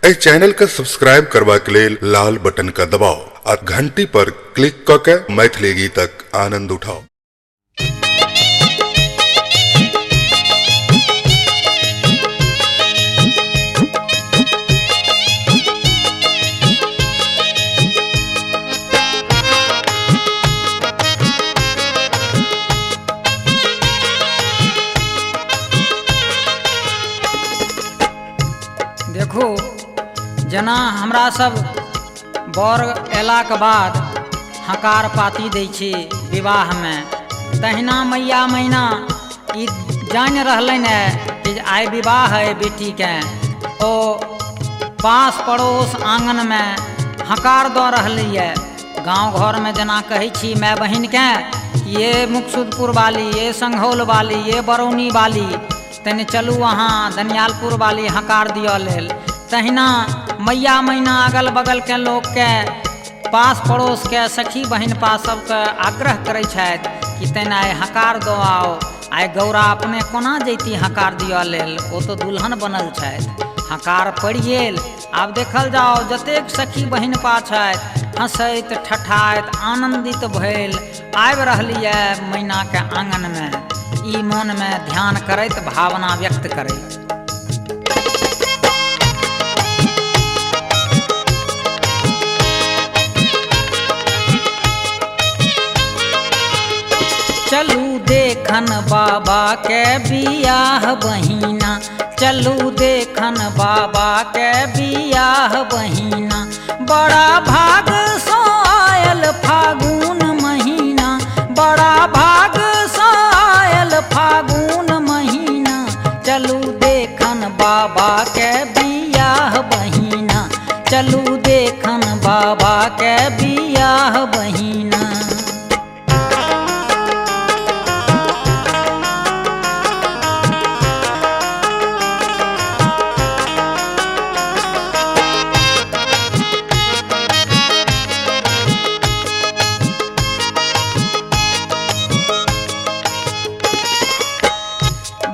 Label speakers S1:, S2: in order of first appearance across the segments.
S1: ए channel का subscribe करवा के लेल लाल बटन का दबाओ और घंटी पर क्लिक करके मैथिली गीतक आनंद उठाओ।
S2: देखो जना हमरा सब बर एला के बाद हकार पाती दै छी विवाह में, तहिना मैया मैना ई जान रहलन है कि आइ विवाह है बेटी के। ओ पास पड़ोस आंगन में हकार दऽ रहलै है। गांव घर में जना कहै छी माय बहिन के ये मुकसूदपुर वाली, ये संघौल वाली, ये बरौनी वाली, तनि चलू अहाँ दनियालपुर वाली हकार दिअ लेल। तहिना मैया मैना अगल बगल के लोग के, पास पड़ोस के सखी बहिन पास सबके आग्रह करै छथि कि तनि आइ हकार दऽ आओ। आइ गौरा अपने कोना जैती हकार दिअ लेल, ओ तो दुल्हन बनल छथि। हकार पड़ि गेल। आब देखल जाओ जतेक सखी बहिन पा छथि हंसैत ठठाइत आनंदित भेल आबि रहलिए मैना के आंगन में, ई मन में ध्यान करैत भावना व्यक्त करैत। चलू देखन बाबा के बियाह बहिना, चलू देखन बाबा के बियाह बहिना। बड़ा भाग सो आयल फागुन महीना, बड़ा भाग सो आयल फागुन महीना। चलू देखन बाबा के बियाह बहिना, चलू देखन बाबा के बियाह बहिना।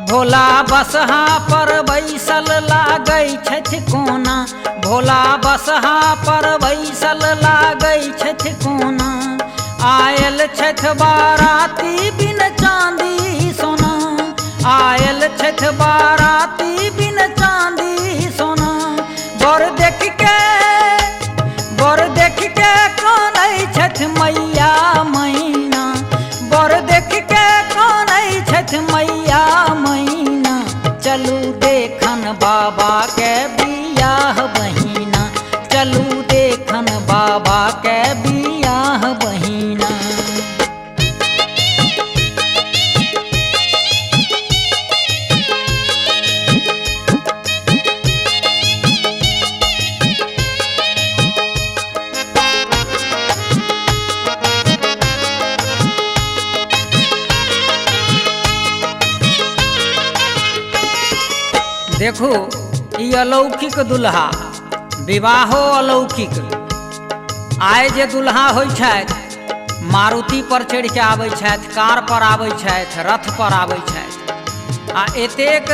S2: भोला बसहा पर बैसल लागै छथि कोना, भोला बसहा पर बैसल लागै छथि कोना। आयल छथि बाराती बिन चांदी सोना, आयल छथि बाराती बिन चांदी सोना। बर देख के कानै छथि मैया मैना, बर देख के कानै छथि मैया मैना। चलू देखन बाबा के बियाह बहिना, चलू देखन बाबा के बियाह बहिना। देखो ई अलौकिक दुल्हा, विवाहो अलौकिक। आइ जे दुल्हा होइ छथि मारुति पर चढ़ि के आबै छथि, कार पर आबै छथि, रथ पर आबै छथि। आ एतेक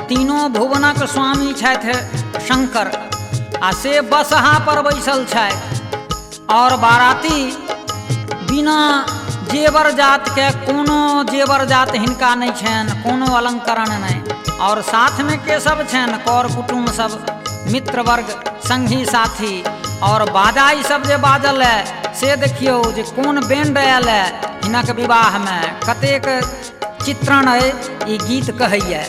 S2: तीनों भुवनक स्वामी छथि शंकर, आ से बसहा पर बैसल छथि। और बाराती बिना जेवर जात के, कोनो जेवर जात हिनका नहीं छनि, कोनो अलंकरण नहीं। और साथ में के सब छन कर कुटुम्ब सब, मित्र वर्ग, संगी साथी। और बाजा ई सब जे बाजल है से देखियो जे कोन बैंड आयल है हिनक विवाह में, कतेक चित्रण है ई गीत कहैया।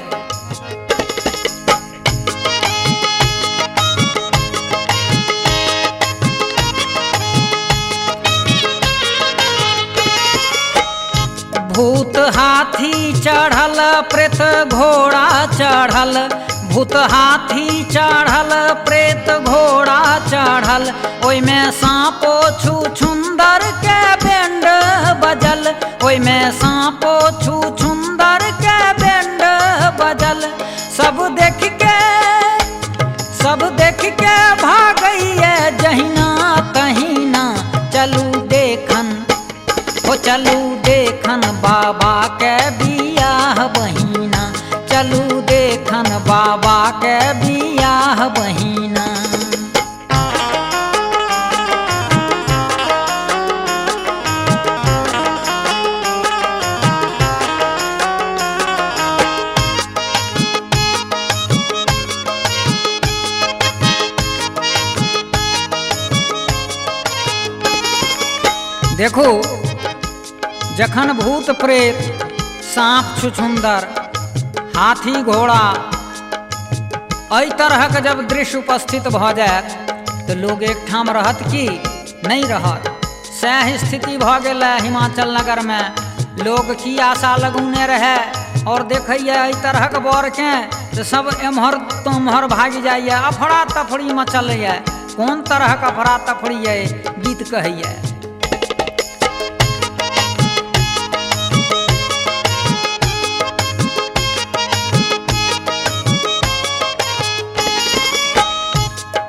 S2: भूत हाथी चढ़ल प्रेत घोड़ा चढ़ल, भूत हाथी चढ़ल प्रेत घोड़ा चढ़ल। ओइ में सांपो छुछुंदर के बैंड बजल, ओइ में सांपो छुछुंदर के बैंड बजल। सब देख के भागैया जहिना तहिना। चलू देखन हो चलू देखन बाबा के बियाह बहिना, चलू देखन बाबा के बियाह बहिना। देखो, जखन भूत प्रेत सांप छुछुंदर हाथी घोड़ा एहि तरहक जब दृश्य उपस्थित भ जायत तो लोग एक ठाम रहत कि नहीं रहत। सह स्थिति भ गेल हिमाचल नगर में। लोग की आशा लगौने रहे और देखैए एहि तरहक बर के तो सब एम्हर तम्हर भाग जाइए, अफरा तफरी मचलैए। कोन तरहक अफरा तफरी है गीत कहैए।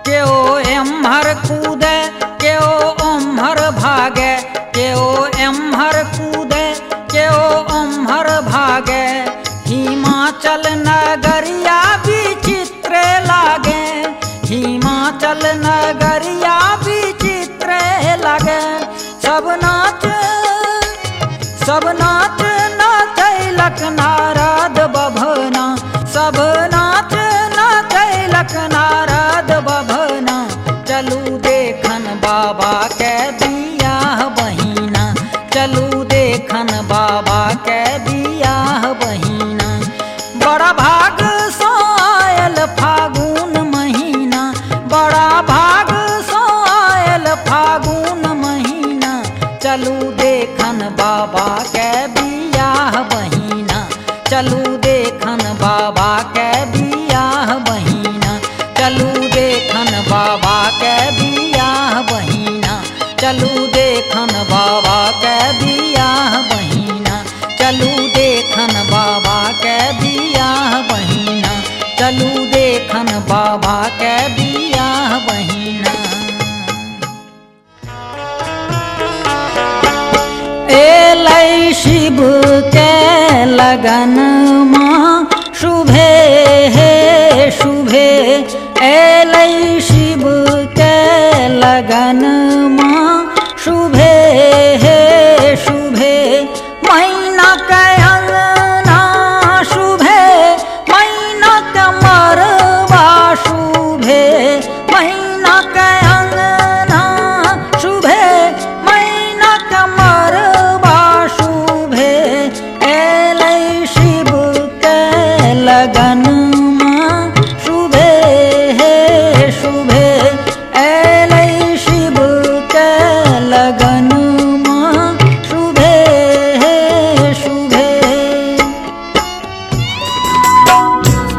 S2: केओ एम्हर कूदे केओ ओम्हर भागे, केओ एम्हर कूदे केओ ओम्हर भागे। हिमाचल नगरिया विचित्र लागे, हिमाचल नगरिया विचित्र लागे। सब नाच नाचैलक नारद बभना, सब नाच नाचैलक नारद बभना। चलू देखन बाबा के बियाह बहिना, चलू देखन बाबा के बियाह बहिना। बड़ा भाग सो आयल फागुन महीना, बड़ा भाग सो आयल फागुन महीना। चलू देखन बाबा के बियाह बहिना, चलू देखन बाबा के बियाह बहिना। चलू देखन बाबा के बियाह बहिना, चलू देखन बाबा के बियाह बहिना। चलू देखन बाबा के बियाह बहिना, चलू देखन बाबा के बियाह बहिना। एलै शिव के लगन माँ शुभे हे शुभे। एलै शिव के लगन माँ शुभे हे शुभे। महीना के अंगना शुभे, महीना के मरवा शुभे। महीना के अंगना शुभे, महीना के मरवा शुभे। एलै शिव के लगन माँ शुभे हे शुभे। एलै शिव के लगन माँ शुभे हे शुभे।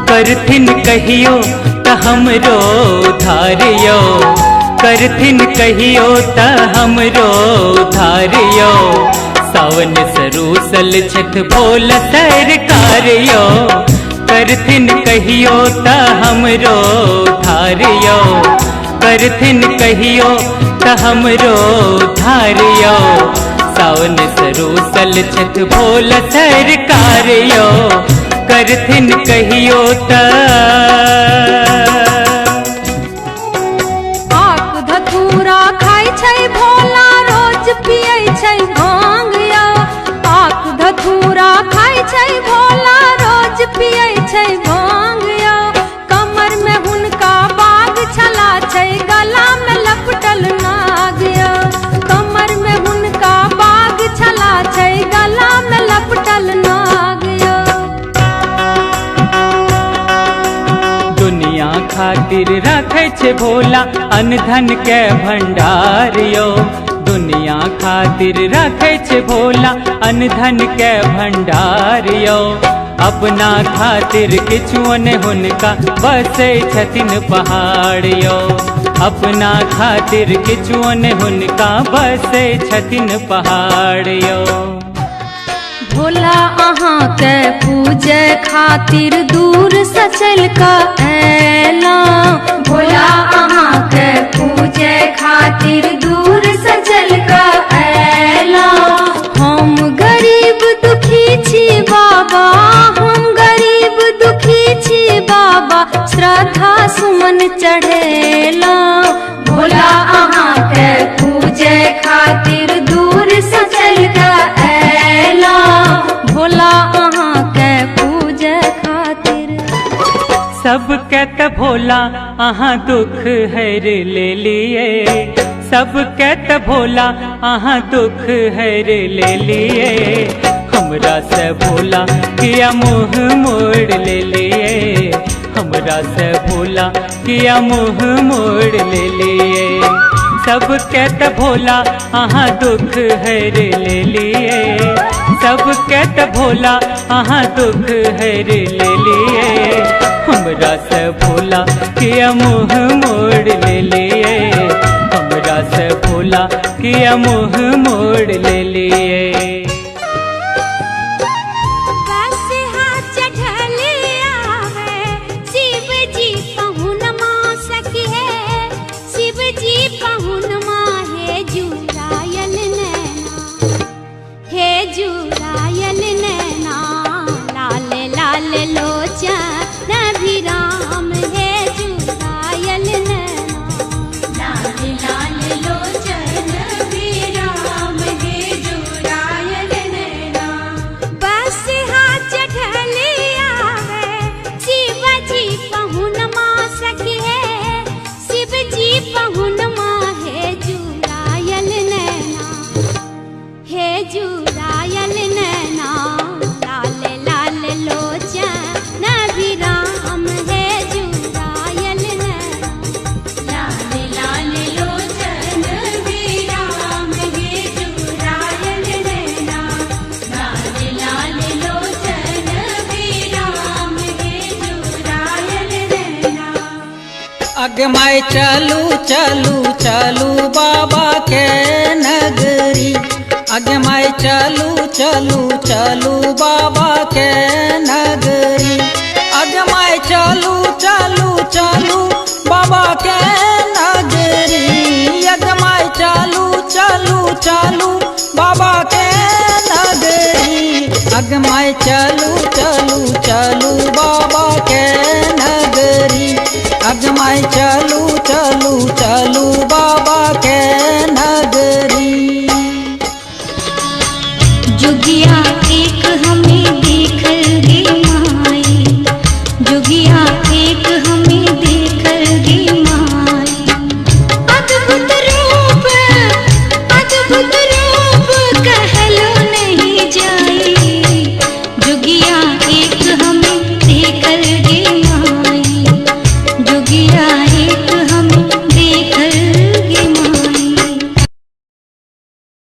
S3: करथिन कहियो त हमरो धारियो, करथिन कहियो त हमरो धारियो। सावन सरूसल छठ भोल सरकारियो, करथिन कहियो त हमरो धारियो। करथिन कहियो त हमरो धारियो। सावन सरूसल छठ भोल सरकारियो, करथिन कहियो त।
S4: आक धतूरा खाय छै भोला, रोज पियै छै भांग यौ। आक धतूरा खाय छै भोला, रोज पियै छै भांग यौ। कमर में हुनका बाग छला छै, गला में लपटल नाग यौ। कमर में हुनका बाग छला छै, गला में लपटल नाग यौ।
S3: दुनिया खातिर रखे छे भोला अन्न धन के भंडार यो। दुनिया खातिर रखे छे भोला अन्न धन के भंडार यो। अपना खातिर किछुअन हुनका बसे छथिन पहाड़ यो। अपना खातिर किछुअन हुनका बसे छथिन पहाड़ यो।
S4: भोला अहाँ के पूजे खातिर दूर से चल कऽ अयलहुँ। भोला अहाँ के पूजे खातिर दूर से चल कऽ अयलहुँ। हम गरीब दुखी छी बाबा, हम गरीब दुखी छी बाबा, श्रद्धा सुमन चढ़ेलहुँ। भोला अहाँ के पूजे खातिर दूर से चल कऽ अयलहुँ। भोला अहाँ के पूजे खातिर।
S3: सबके त भोला अहाँ दुख हर ले लिए, सबके त भोला अहाँ दुख हर ले लिए, हमरा से भोला किया मुँह मोड़ ले लिए, हमरा से भोला किया मुँह मोड़ ले लिए। सबके त भोला अहाँ दुख हर ले लिए, सबके त भोला अहाँ दुख हर ले लिए, हमरा से भोला किया मुँह मोड़ ले लिए, हमरा से भोला किया मुँह मोड़ ले लिए।
S2: अगमाय चलू चलू चलू बाबा के नगरी, अगमाय चलू चलू चलू बाबा के नगरी, अगमाय चलू चलू चलू बाबा के नगरी, अगमाय चलू चलू चलू बाबा के नगरी, अगमाय चलू चलू चलू बाबा के नगरी, अगमाय चलू चलू चलू बाबा